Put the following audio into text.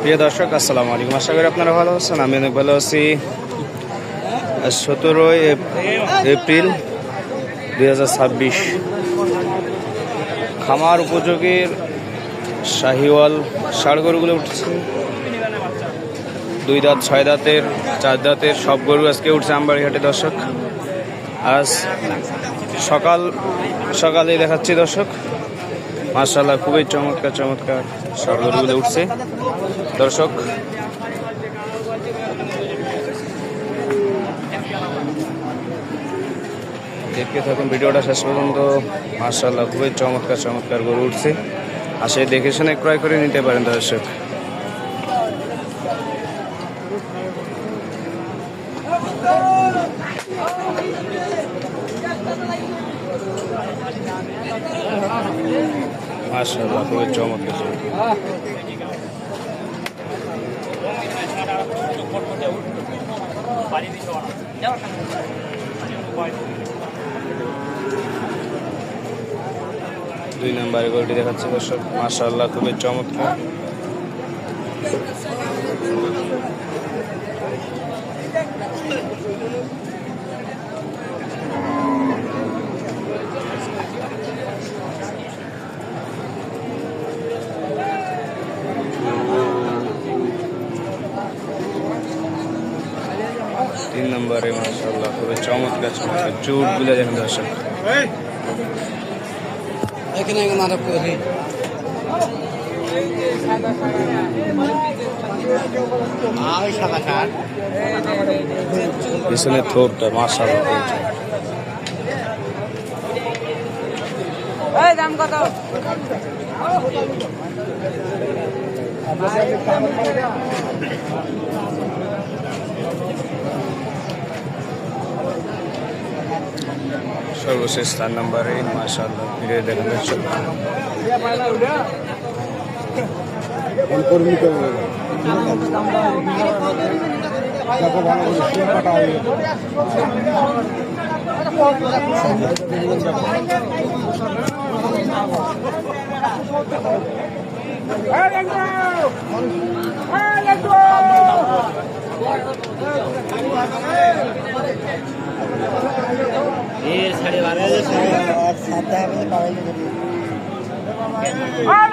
প্রিয় দর্শক, আসসালামু আলাইকুম। আশা করি আপনারা ভালো আছেন। আমি অনেক ভালো আছি। 17 এপ্রিল 2026 খামার উপযোগীর শাহিওয়াল ষাঁড় গরুগুলো উঠছে। 2 দাঁত, 6 দাঁতের, 4 দাঁতের সব গরু আজকে উঠছে আমবাড়িহাটে দর্শক। আজ সকালে দেখাচ্ছি দর্শক। মাশাআল্লাহ, খুবই চমৎকার ষাঁড় গরুগুলো উঠছে দর্শক। দেখতে থাকুন ভিডিওটা শেষ পর্যন্ত। মাশাআল্লাহ, খুবই চমৎকার গরু উঠছে। আসে দেখে শুনে ক্রয় করে নিতে পারেন দর্শক। মাশাআল্লাহ, খুবই চমৎকার। 2 নম্বরের গরুটি দেখাচ্ছে দর্শক। মাশাআল্লাহ, খুবই চমৎকার। তিন নম্বরে মাশাআল্লাহ, খুবই চমৎকার চুটগুলো দেখেন দর্শক। পিছনে থোপটা মাশাআল্লাহ। দাম কত? সর্বশেষ 4 নম্বরে মাশাআল্লাহ ভিডিও দেখেন দর্শক। ये 12.5